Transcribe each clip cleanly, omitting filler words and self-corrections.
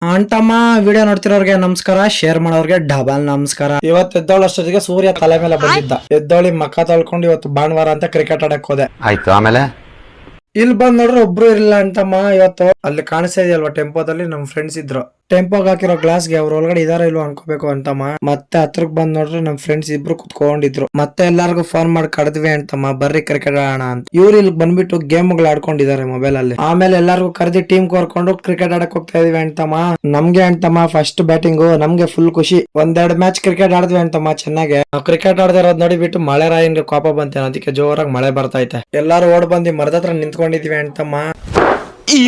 ಅಂಟಮ್ಮ video ನೋಡ್ತಿರೋರ್ಗೆ ನಮಸ್ಕಾರ, share ಮಾಡೋರ್ಗೆ double ನಮಸ್ಕಾರ. ಇವತ್ತು ಎದ್ದೋಳಷ್ಟೊತ್ತಿಗೆ ಸೂರ್ಯ ತಲೆ ಮೇಲೆ ಬಂದಿದ್ದ. ಎದ್ದೋಳಿ ಮಕ್ಕ ತೊಳ್ಕೊಂಡು ಇವತ್ತು ಭಾನುವಾರ ಅಂತ ಕ್ರಿಕೆಟ್ ಆಡಕ್ ಹೋದೆ. ಆಯ್ತು. ಆಮೇಲೆ ಇಲ್ಲಿ ಬಂದ್ ನೋಡ್ರೆ ಒಬ್ರು ಇರಲಿಲ್ಲ ಅಂತಮ್ಮ. ಇವತ್ತು ಅಲ್ಲಿ ಕಾಣಿಸ್ತಾ ಇದೆಯಲ್ವಾ ಟೆಂಪೋದಲ್ಲಿ ನಮ್ ಫ್ರೆಂಡ್ಸ್ ಇದ್ರು. ಟೆಂಪೋಗ್ ಹಾಕಿರೋ ಗ್ಲಾಸ್ಗೆ ಅವ್ರ ಒಳಗಡೆ ಇದಾರ ಇಲ್ವಾ ಅನ್ಕೋಬೇಕು ಅಂತಮ್ಮ. ಮತ್ತೆ ಹತ್ರಕ್ ಬಂದ್ ನೋಡ್ರೆ ನಮ್ ಫ್ರೆಂಡ್ಸ್ ಇಬ್ರು ಕುತ್ಕೊಂಡಿದ್ರು. ಮತ್ತೆ ಎಲ್ಲಾರ್ಗು ಫೋನ್ ಮಾಡಿ ಕರೆದ್ವಿ ಅಂತಮ್ಮ, ಬರ್ರಿ ಕ್ರಿಕೆಟ್ ಆಡೋಣ ಅಂತ. ಇವ್ರು ಇಲ್ಲಿ ಬಂದ್ಬಿಟ್ಟು ಗೇಮ್ಗಳು ಆಡ್ಕೊಂಡಿದ್ದಾರೆ ಮೊಬೈಲ್ ಅಲ್ಲಿ. ಆಮೇಲೆ ಎಲ್ಲಾರ್ಗು ಕರೆದಿ ಟೀಮ್ ಕೋರ್ಕೊಂಡು ಕ್ರಿಕೆಟ್ ಆಡಕ್ ಹೋಗ್ತಾ ಇದೀವಿ ಅಂತಮ್ಮ. ನಮ್ಗೆ ಅಂತಮ್ಮ ಫಸ್ಟ್ ಬ್ಯಾಟಿಂಗು, ನಮ್ಗೆ ಫುಲ್ ಖುಷಿ. ಒಂದೆರಡು ಮ್ಯಾಚ್ ಕ್ರಿಕೆಟ್ ಆಡಿದ್ವಿ ಅಂತಮ್ಮ ಚೆನ್ನಾಗೆ. ನಾವು ಕ್ರಿಕೆಟ್ ಆಡದಿರೋದ್ ನೋಡಿಬಿಟ್ಟು ಮಳೆ ರಾಯನ್ಗೆ ಕೋಪ ಬಂತೇನೆ, ಅದಕ್ಕೆ ಜೋರಾಗಿ ಮಳೆ ಬರ್ತಾ ಎಲ್ಲಾರು ಓಡ್ ಬಂದಿ ಮರದ ಹತ್ರ ನಿಂತ್ಕೊಂಡಿದ್ವಿ ಅಂತಮ್ಮ.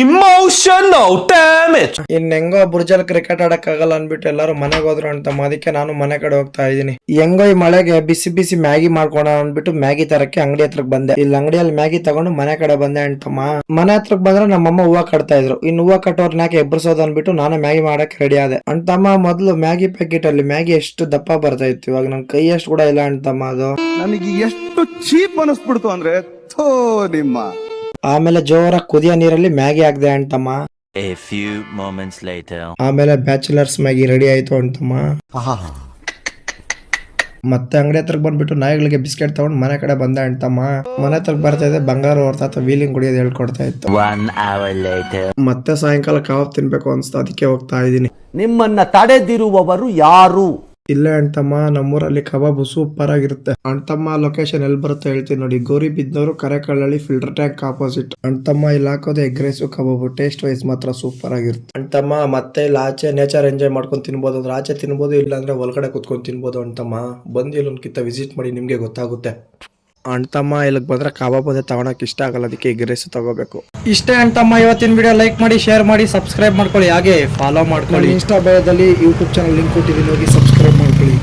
Emotional damage. ಇನ್ ಹೆಂಗೋ ಬುರ್ಜಲ್ ಕ್ರಿಕೆಟ್ ಆಡಕ್ ಆಗಲ್ಲ ಅನ್ಬಿಟ್ಟು ಎಲ್ಲಾರು ಮನೆಗೆ ಹೋದ್ರು ಅಂತಮ್ಮ. ಅದಕ್ಕೆ ನಾನು ಮನೆ ಕಡೆ ಹೋಗ್ತಾ ಇದೀನಿ. ಹೆಂಗೋ ಈ ಮಳೆಗೆ ಬಿಸಿ ಬಿಸಿ ಮ್ಯಾಗಿ ಮಾಡ್ಕೋಣ ಅನ್ಬಿಟ್ಟು ಮ್ಯಾಗಿ ತರಕ್ಕೆ ಅಂಗಡಿ ಹತ್ರಕ್ ಬಂದೆ. ಇಲ್ಲಿ ಅಂಗಡಿಯಲ್ಲಿ ಮ್ಯಾಗಿ ತಗೊಂಡು ಮನೆ ಕಡೆ ಬಂದೆ ಅಂತಮ್ಮ. ಮನೆ ಹತ್ರಕ್ ಬಂದ್ರೆ ನಮ್ಮಮ್ಮ ಹೂವ ಕಟ್ತಾ ಇದ್ರು. ಇನ್ನು ಹೂವ ಕಟ್ಟೋರ್ನ ಯಾಕೆ ಎಬ್ಬರಿಸೋದು ಅನ್ಬಿಟ್ಟು ನಾನು ಮ್ಯಾಗಿ ಮಾಡಕ್ ರೆಡಿ ಆದೆ ಅಂತಮ್ಮ. ಮೊದ್ಲು ಮ್ಯಾಗಿ ಪ್ಯಾಕೆಟ್ ಅಲ್ಲಿ ಮ್ಯಾಗಿ ಎಷ್ಟು ದಪ್ಪ ಬರ್ತಾ ಇತ್ತು, ಇವಾಗ ನನ್ ಕೈ ಅಷ್ಟು ಕೂಡ ಇಲ್ಲ ಅಂತಮ್ಮ. ಅದು ನನಗೆ ಎಷ್ಟು ಚೀಪ್ ಅನಿಸ್ಬಿಡ್ತು ಅಂದ್ರೆ ಥೋ ನಿಮ್ಮ. ಆಮೇಲೆ ಜೋರಾಗಿ ಕುದಿಯೋ ನೀರಲ್ಲಿ ಮ್ಯಾಗಿ ಹಾಕ್ದೆ ಅಂತಮ್ಮ. A few moments later. ಆಮೇಲೆ ಬ್ಯಾಚುಲರ್ಸ್ ಮ್ಯಾಗಿ ರೆಡಿ ಆಯ್ತು ಅಂತಮ್ಮ. ಮತ್ತೆ ಅಂಗಡಿ ಹತ್ರಕ್ ಬಂದ್ಬಿಟ್ಟು ನಾಯಿಗಳಿಗೆ ಬಿಸ್ಕೆಟ್ ತಗೊಂಡು ಮನೆ ಕಡೆ ಬಂದೆ ಅಂತಮ್ಮ. ಮನೆ ಹತ್ರ ಬರ್ತಾ ಇದೆ ಬಂಗಾರ ಹೊರ್ತಾತ ವೀಲಿಂಗ್ ಕುಡಿಯೋದು ಹೇಳ್ಕೊಡ್ತಾ ಇತ್ತು. 1 hour later. ಮತ್ತೆ ಸಾಯಂಕಾಲ ಕಬಾಬ್ ತಿನ್ಬೇಕು ಅನ್ಸ್ತು, ಅದಕ್ಕೆ ಹೋಗ್ತಾ ಇದೀನಿ. ನಿಮ್ಮನ್ನ ತಡೆದಿರುವವರು ಯಾರು? ಇಲ್ಲೇ ಅಂತಮ್ಮ, ನಮ್ಮೂರಲ್ಲಿ ಕಬಾಬ್ ಸೂಪರ್ ಆಗಿರುತ್ತೆ ಅಂತಮ್ಮ. ಲೊಕೇಶನ್ ಎಲ್ಲಿ ಬರುತ್ತೆ ಹೇಳ್ತೀನಿ ನೋಡಿ. ಗೌರಿಬಿದನೂರು ಕರೆಕಳ್ಳಳ್ಳಿ ಫಿಲ್ಟರ್ ಟ್ಯಾಂಕ್ ಆಪೋಸಿಟ್ ಅಂತಮ್ಮ. ಇಲ್ಲಿ ಹಾಕೋದು ಎಗ್ ರೈಸು ಕಬಾಬು, ಟೇಸ್ಟ್ ವೈಸ್ ಮಾತ್ರ ಸೂಪರ್ ಆಗಿರುತ್ತೆ ಅಂತಮ್ಮ. ಮತ್ತೆ ಇಲ್ಲಿ ಆಚೆ ನೇಚರ್ ಎಂಜಾಯ್ ಮಾಡ್ಕೊಂಡು ತಿನ್ಬೋದು ಅಂದ್ರೆ ಆಚೆ ತಿನ್ಬೋದು, ಇಲ್ಲಾಂದ್ರೆ ಒಳಗಡೆ ಕುತ್ಕೊಂಡು ತಿನ್ಬೋದು ಅಂತಮ್ಮ. ಬಂದು ಇಲ್ಲೊಂದ್ಕಿಂತ ವಿಸಿಟ್ ಮಾಡಿ, ನಿಮ್ಗೆ ಗೊತ್ತಾಗುತ್ತೆ ಅಂತಮ್ಮ. ಇಲ್ಲಿಗೆ ಬಂದ್ರೆ ಕಬಾಬ್ ಅದೇ ತಗೊಳಕ್ ಇಷ್ಟ ಆಗಲ್ಲ, ಅದಕ್ಕೆ ಎಗ್ ರೈಸ್ ತಗೋಬೇಕು. ಇಷ್ಟೇ ಅಂತಮ್ಮ ಇವತ್ತಿನ ವಿಡಿಯೋ. ಲೈಕ್ ಮಾಡಿ, ಶೇರ್ ಮಾಡಿ, ಸಬ್ಸ್ಕ್ರೈಬ್ ಮಾಡ್ಕೊಳ್ಳಿ, ಹಾಗೆ ಫಾಲೋ ಮಾಡ್ಕೊಳ್ಳಿ. ಇನ್ಸ್ಟಾ ಬಯೋದಲ್ಲಿ ಯೂಟ್ಯೂಬ್ ಚಾನಲ್ ಲಿಂಕ್ ಕೊಟ್ಟಿದ್ದೀನಿ, ಹೋಗಿ ಸಬ್ಸ್ಕ್ರೈಬ್ ಮಾಡ್ಕೊಳ್ಳಿ.